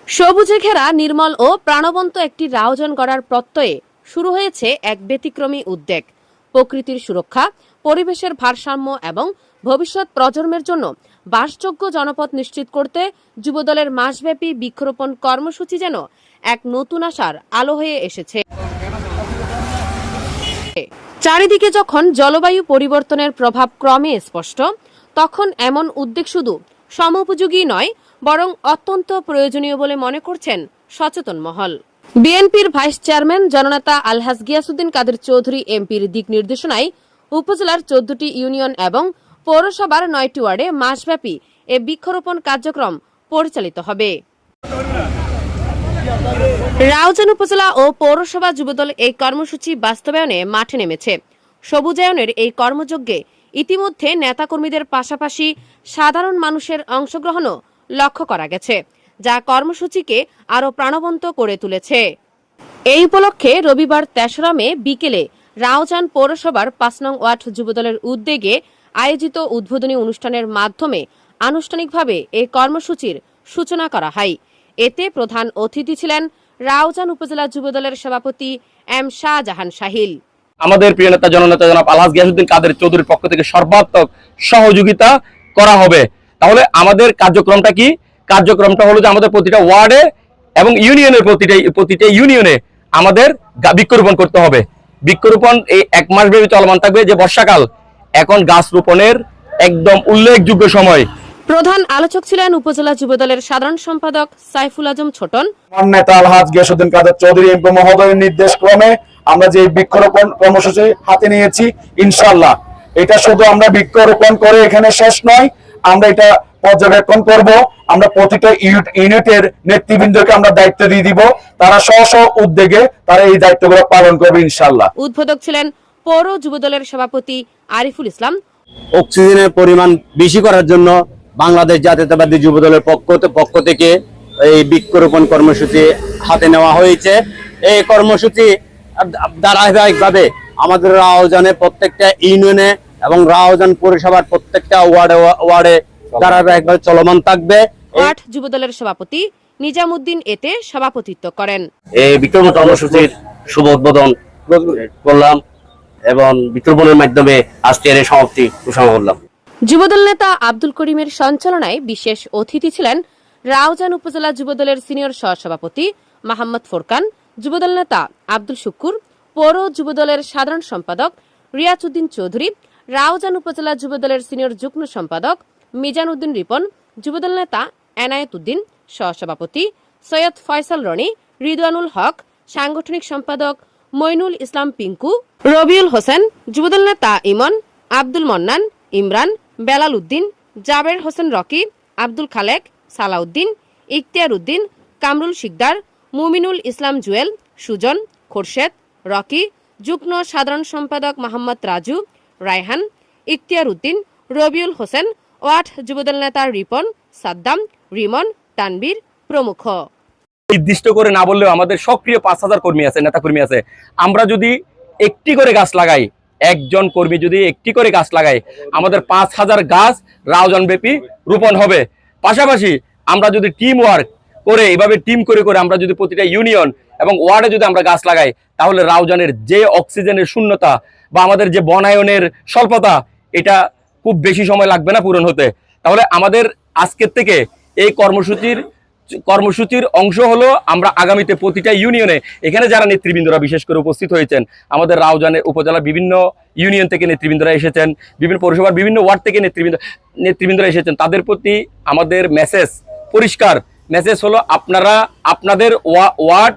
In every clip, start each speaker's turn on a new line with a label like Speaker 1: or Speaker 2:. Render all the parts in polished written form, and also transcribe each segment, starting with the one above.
Speaker 1: সবুজে ঘেরা নির্মল ও প্রাণবন্ত একটি রাউজান গড়ার প্রত্যয়ে শুরু হয়েছে এক ব্যতিক্রমী উদ্যোগ। প্রকৃতির সুরক্ষা, পরিবেশের ভারসাম্য এবং ভবিষ্যৎ প্রজন্মের জন্য বাসযোগ্য জনপদ নিশ্চিত করতে যুবদলের মাসব্যাপী বৃক্ষরোপণ কর্মসূচি যেন এক নতুন আশার আলো হয়ে এসেছে। চারিদিকে যখন জলবায়ু পরিবর্তনের প্রভাব ক্রমে স্পষ্ট, তখন এমন উদ্যোগ শুধু সমোপযোগী নয়, বরং অত্যন্ত প্রয়োজনীয় বলে মনে করছেন সচেতন মহল। বিএনপির ভাইস চেয়ারম্যান জননেতা আলহাজ গিয়াসউদ্দিন কাদের চৌধুরী এমপির দিক নির্দেশনায় উপজেলার 14টি ইউনিয়ন এবং পৌরসভার 9টি ওয়ার্ডে মাসব্যাপী এ বৃক্ষরোপণ কার্যক্রম পরিচালিত হবে। রাউজান উপজেলা ও পৌরসভা যুবদল এই কর্মসূচি বাস্তবায়নে মাঠে নেমেছে। সবুজায়নের এই কর্মযজ্ঞে ইতিমধ্যে নেতাকর্মীদের পাশাপাশি সাধারণ মানুষের অংশগ্রহণও লক্ষ্য করা গেছে, যা কর্মসূচিকে আরও প্রাণবন্ত করে তুলেছে। এই উপলক্ষে রবিবার 3রা মে বিকেলে রাউজান পৌরসভার 5 নং ওয়ার্ড যুবদলের উদ্যোগে আয়োজিত উদ্বোধনী অনুষ্ঠানের মাধ্যমে আনুষ্ঠানিকভাবে এই কর্মসূচির সূচনা করা হয়। এতে প্রধান অতিথি ছিলেন রাউজান উপজেলা যুবদলের সভাপতি এম শাহজাহান শাহিল।
Speaker 2: আমাদের প্রিয় নেতা জননেতা জনাব আলহাজ গিয়াসউদ্দিন কাদের চৌধুরীর পক্ষ থেকে সর্বাত্মক সহযোগিতা করা হবে। তাহলে আমাদের কার্যক্রমটা কি? কার্যক্রমটা হলো যে আমাদের প্রতিটা ওয়ার্ডে এবং ইউনিয়নের প্রতিটা ইউনিয়নে আমাদের বৃক্ষরোপণ করতে হবে। বৃক্ষরোপণ এই 1 মাস ব্যাপী চলমান থাকবে। যে বর্ষাকাল, এখন গাছ রোপণের একদম উল্লেখযোগ্য সময়।
Speaker 1: প্রধান আলোচক ছিলেন উপজেলা যুবদলের সাধারণ সম্পাদক সাইফুল আজম ছোটন।
Speaker 3: নেতা আলহাজ গিয়াসউদ্দিন কাদের চৌধুরী এমপি মহোদয়ের নির্দেশ ক্রমে আমরা যে বৃক্ষরোপণ কর্মসূচি হাতে নিয়েছি, ইনশাআল্লাহ এটা শুধু আমরা বৃক্ষরোপণ করে এখানে শেষ নয়, আমরা এটা পর্যবেক্ষণ করব। আমরা প্রতিটা ইউনিটের নেতৃবৃন্দকে আমরা দায়িত্ব দিয়ে দিব, তারা স্ব উদ্যোগে তারা এই দায়িত্বগুলো পালন করবে ইনশাআল্লাহ।
Speaker 1: উদ্বোধক ছিলেন পৌর যুবদলের সভাপতি আরিফুল ইসলাম।
Speaker 4: অক্সিজেনের পরিমাণ বেশি করার জন্য বাংলাদেশ জাতীয়তাবাদী যুবদলের পক্ষ থেকে এই বৃক্ষরোপণ কর্মসূচি হাতে নেওয়া হয়েছে। এই কর্মসূচি ধারাবাহিকভাবে আমাদের রাউজানের প্রত্যেকটা ইউনিয়নে এবং রাউজান পৌরসভার প্রত্যেকটা ওয়ার্ডে ধারাবাহিকভাবে চলমান থাকবে।
Speaker 1: ওয়ার্ড যুবদলের সভাপতি নিজামউদ্দিন এতে সভাপতিত্ব করেন।
Speaker 2: এই বৃক্ষরোপণ কর্মসূচির শুভ উদ্বোধন করলাম এবং বৃক্ষরোপণের মাধ্যমে আজকের এই সমাপ্তি ঘোষণা করলাম।
Speaker 1: যুবদল নেতা আব্দুল করিমের সঞ্চালনায় বিশেষ অতিথি ছিলেন রাউজান উপজেলা যুবদলের সিনিয়র সহসভাপতি মোহাম্মদ ফোরকান, যুবদল নেতা আব্দুল শুকুর, পৌর যুবদলের সাধারণ সম্পাদক রিয়াজউদ্দিন চৌধুরী, রাউজান উপজেলা যুবদলের সিনিয়র যুগ্ম সম্পাদক মিজান উদ্দিন রিপন, যুবদল নেতা এনায়েত উদ্দিন, সহসভাপতি সৈয়দ ফয়সাল রনি, রিদওয়ানুল হক, সাংগঠনিক সম্পাদক মইনুল ইসলাম পিঙ্কু, রবিউল হোসেন, যুবদল নেতা ইমন, আব্দুল মন্নান, ইমরান, বেলাল উদ্দিন, জাবের হোসেন রকি, আব্দুল খালেক, সালাউদ্দিন, ইখতিয়ার উদ্দিন, কামরুল শিকদার, মুমিনুল ইসলাম জুয়েল, সুজন, খোরশেদ, রকি, যুগ্ম সাধারণ সম্পাদক মোহাম্মদ রাজু, রায়হান, ইখতিয়ার উদ্দিন, রবিউল হোসেন, ওয়ার্ড যুবদল নেতা রিপন, সাদ্দাম, রিমন, তানবীর প্রমুখ।
Speaker 2: নির্দিষ্ট করে না বললেও আমাদের সক্রিয় 5000 কর্মী আছে, নেতা কর্মী আছে। আমরা যদি একটি করে গাছ লাগাই, একজন কর্মী যদি একটি করে গাছ লাগায়, আমাদের 5000 গাছ রাউজান ব্যাপী রোপণ হবে। পাশাপাশি আমরা যদি টিম ওয়ার্ক করে এভাবে টিম করে আমরা যদি প্রতিটা ইউনিয়ন এবং ওয়ার্ডে যদি আমরা গাছ লাগাই, তাহলে রাউজানের যে অক্সিজেনের শূন্যতা বা আমাদের যে বনায়নের স্বল্পতা, এটা খুব বেশি সময় লাগবে না পূরণ হতে। তাহলে আমাদের আজকের থেকে এই কর্মসূচির অংশ হলো আমরা আগামীতে প্রতিটা ইউনিয়নে, এখানে যারা নেতৃবৃন্দরা বিশেষ করে উপস্থিত হয়েছেন, আমাদের রাউজানের উপজেলার বিভিন্ন ইউনিয়ন থেকে নেতৃবৃন্দরা এসেছেন, বিভিন্ন পৌরসভার বিভিন্ন ওয়ার্ড থেকে নেতৃবৃন্দরা এসেছেন, তাদের প্রতি আমাদের মেসেজ পরিষ্কার। মেসেজ হলো আপনারা আপনাদের ওয়ার্ড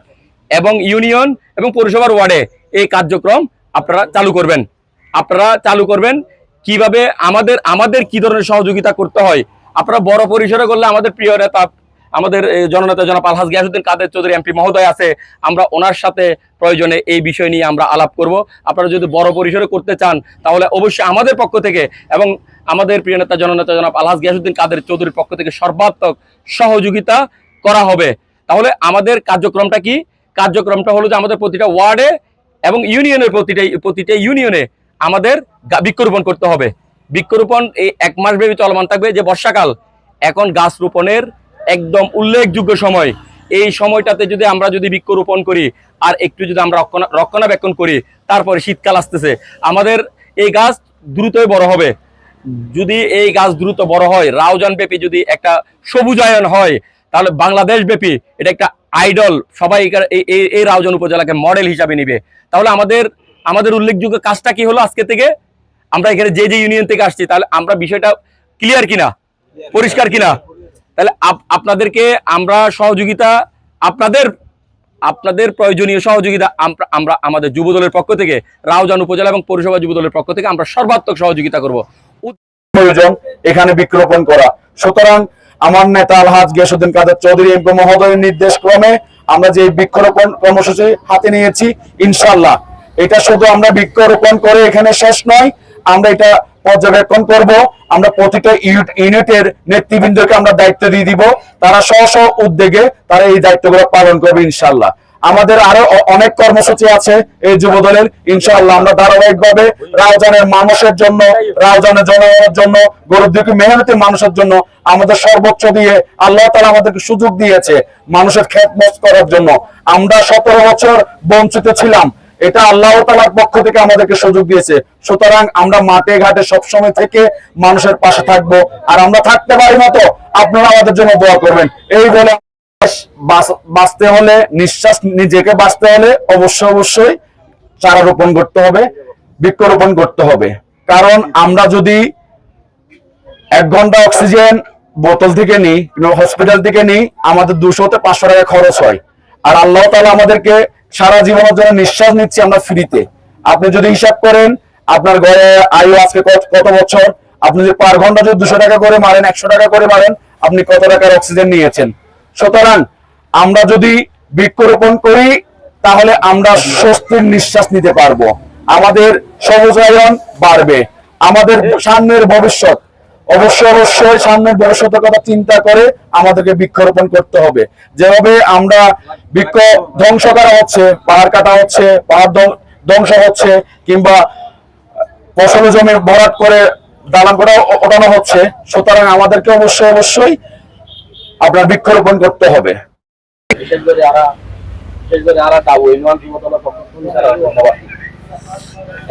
Speaker 2: এবং ইউনিয়ন এবং পৌরসভার ওয়ার্ডে এই কার্যক্রম আপনারা চালু করবেন। কিভাবে আমাদের কি ধরনের সহযোগিতা করতে হয়, আপনারা বড় পরিসরে করলে আমাদের প্রিয় নেতা আমাদের জননেতা জনাব আলহাজ গিয়াসউদ্দিন কাদের চৌধুরী এমপি মহোদয় আছে, আমরা ওনার সাথে প্রয়োজনে এই বিষয় নিয়ে আমরা আলাপ করব। আপনারা যদি বড় পরিসরে করতে চান, তাহলে অবশ্যই আমাদের পক্ষ থেকে এবং আমাদের প্রিয় নেতা জননেতা জনাব আলহাজ গিয়াসউদ্দিন কাদের চৌধুরীর পক্ষ থেকে সর্বাত্মক সহযোগিতা করা হবে। তাহলে আমাদের কার্যক্রমটা কি? কার্যক্রমটা হলো যে আমাদের প্রতিটা ওয়ার্ডে এবং ইউনিয়নের প্রতিটা ইউনিয়নে আমাদের বৃক্ষরোপণ করতে হবে। বৃক্ষরোপণ এই 1 মাস ব্যাপী চলমান থাকবে। যে বর্ষাকাল এখন গাছ রোপণের একদম উল্লেখযোগ্য সময়। এই সময়টাতে আমরা যদি বৃক্ষরোপণ করি আর একটু যদি আমরা রক্ষণাবেক্ষণ করি, তারপরে শীতকাল আসতেছে, আমাদের এই গাছ দ্রুতই বড় হবে। যদি এই গাছ দ্রুত বড় হয়, রাউজান ব্যাপী যদি একটা সবুজায়ন হয়, তাহলে বাংলাদেশ ব্যাপী এটা একটা আইডল, সবাই এই রাউজান উপজেলাকে মডেল হিসাবে নিবে। তাহলে আমাদের উল্লেখযোগ্য কাজটা কি হলো? আজকে থেকে আমরা এখানে যে ইউনিয়ন থেকে আসছি, তাহলে আমরা বিষয়টা ক্লিয়ার কিনা, পরিষ্কার কিনা? তাহলে আপনাদেরকে আমরা সহযোগিতা, আপনাদের প্রয়োজনীয় সহযোগিতা আমরা আমাদের যুবদলের পক্ষ থেকে, রাউজান উপজেলা এবং পৌরসভা যুবদলের পক্ষ থেকে আমরা সর্বাত্মক সহযোগিতা করব।
Speaker 3: প্রয়োজন এখানে বৃক্ষরোপণ করা। সুতরাং আমার নেতা আলহাজ গিয়াসউদ্দিন কাদের চৌধুরী এমপি মহোদয়ের নির্দেশ ক্রমে আমরা যে বৃক্ষরোপণ কর্মসূচি হাতে নিয়েছি, ইনশাআল্লাহ এটা শুধু আমরা বৃক্ষরোপণ করে এখানে শেষ নয়, আমরা এটা পর্যবেক্ষণ করব। আমরা প্রতিটা ইউনিটের নেতৃবৃন্দকে আমরা দায়িত্ব দিয়ে দিব, তারা স্ব উদ্যোগে তারা এই দায়িত্বগুলো পালন করবে ইনশাআল্লাহ। আমাদের আরো অনেক কর্মসূচি আছে এই যুবদলের, ইনশাআল্লাহ আমরা ধারাবাহিকভাবে রাউজানের মানুষের জন্য, রাউজানের জনগণের জন্য, গরিব-দুঃখী মেহনতি মানুষের জন্য আমাদের সর্বোচ্চ দিয়ে আল্লাহ তাআলা আমাদেরকে সুযোগ দিয়েছে মানুষের খেদমত করার জন্য। আমরা 17 বছর বঞ্চিত ছিলাম, এটা আল্লাহ তাআলার পক্ষ থেকে আমাদেরকে সুযোগ দিয়েছে। সুতরাং আমরা মাঠে ঘাটে সবসময় থেকে মানুষের পাশে থাকবো, আর আমরা থাকতে পারি না তো আপনারা আমাদের জন্য দোয়া করবেন। এই বলে বাঁচতে হলে, নিঃশ্বাস নিজেকে বাঁচতে হলে অবশ্যই চারা রোপণ করতে হবে, বৃক্ষরোপণ করতে হবে। কারণ আমরা যদি 1 ঘন্টা অক্সিজেন বোতল থেকে নিই, হসপিটাল থেকে নিই, আমাদের 200 থেকে 500 টাকা খরচ হয়। আর আল্লাহ তাআলা আমাদেরকে সারা জীবনের জন্য নিঃশ্বাস নিচ্ছি আমরা ফ্রিতে। আপনি যদি হিসাব করেন আপনার ঘরে আয়ু আজকে কত বছর, আপনি যদি পার ঘন্টা যদি 200 টাকা করে মারেন, 100 টাকা করে মারেন, আপনি কত টাকার অক্সিজেন নিয়েছেন। সুতরাং আমরা যদি বৃক্ষরোপণ করি তাহলে আমরা স্বস্তির নিঃশ্বাস নিতে পারবো, আমাদের সবুজায়ন বাড়বে, আমাদের সামনের ভবিষ্যৎ, অবশ্যই সামনের ভবিষ্যতের কথা চিন্তা করে আমাদেরকে বৃক্ষরোপণ করতে হবে। যেভাবে আমরা বৃক্ষ ধ্বংস করা হচ্ছে, পাহাড় কাটা হচ্ছে, পাহাড় ধ্বংস হচ্ছে, কিংবা ফসল জমি ভরাট করে দালান করে ওঠানো হচ্ছে, সুতরাং আমাদেরকে অবশ্যই আপনার বৃক্ষরোপণ করতে হবে।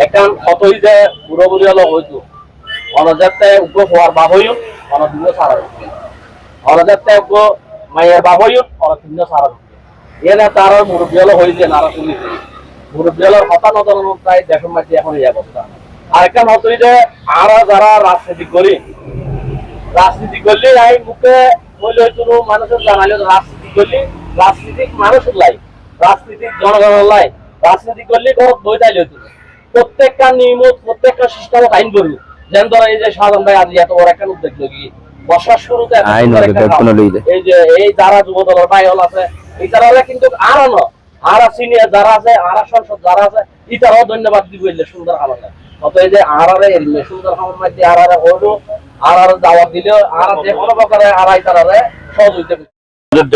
Speaker 5: এখন কতই যে পুরোপুরি হলো হইতো অনজাতে উগ্র হওয়ার বাবইও অনদিন সারা অনজাতে উগ্র মায়ের বাবইও অনদিন সারা এনে তার মুরব্বী হলো হয়েছে নারা শুনেছে মুরব্বী হলো হতা নদন প্রায় 1.5 মাস এখন এই অবস্থা। আর একটা হতই যে আরা যারা রাজনীতি করলে এই মুখে বলে হয়তো মানুষের জানালে রাজনীতিক মানুষের লাই, রাজনীতিক জনগণের লাই, রাজনীতি করলে কোনো বইটাই হইতো প্রত্যেকটা নিয়ম, প্রত্যেকটা সিস্টেম আইন করবো। যেন ধরো এই যে সাধারণ ভাই আজ এত বড় একটা উদ্যোগ লগি বর্ষার শুরুতে এই যে এই যারা যুব দলের ভাই হল আছে এই তারা কিন্তু আর সিনিয়র যারা আছে, আর সংসদ যারা আছে, ইতারাও ধন্যবাদ দিব সুন্দর খাবার। অত এই যে আরারে সুন্দর খাবার মাঝে আরারে হলো, আর দাওয়াত দিলেও আর যে কোনো প্রকারে আড়াই তারারে সহযোগিতা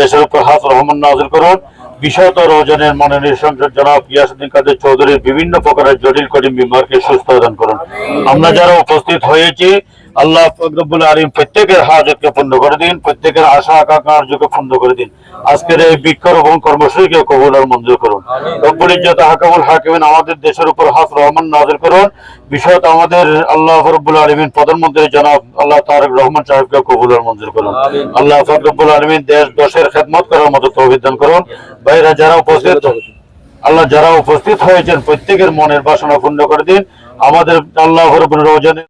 Speaker 6: দেশের উপর হাত রহমান নাযিল করুন। বিশেষত রওজানের মনোনীত সংসদ জনাব গিয়াসউদ্দিন কাদের চৌধুরীর বিভিন্ন প্রকারের জটিল কঠিন বিমারকে সুস্থ দান করুন। আমরা যারা উপস্থিত হয়েছি আল্লাহ রব্বুল আলামিন প্রত্যেকের হাজতকে পূর্ণ করে দিন, প্রত্যেকের আশা আকাঙ্ক্ষাকে পূর্ণ করে দিন। আজকের এই বৃক্ষরোপণ কর্মসূচিকে কবুল আর মঞ্জুর করুন। রব্বুল ইজ্জত হাকামুল হাকিমিন আমাদের দেশের উপর হাত রহমান নাযিল করুন। বিশেষত আমাদের আল্লাহ রব্বুল আলামিন প্রধানমন্ত্রী জনাব আল্লাহ তারেক রহমান সাহেবকে কবুল আর মঞ্জুর করুন। আল্লাহ রব্বুল আলামিন দেশের খেদমত করার মতো তৌফিক দান করুন। ভাইরা যারা উপস্থিত, আল্লাহ যারা উপস্থিত হয়েছেন প্রত্যেকের মনের বাসনা পূর্ণ করে দিন। আমাদের আল্লাহ রব্বুল রওজানের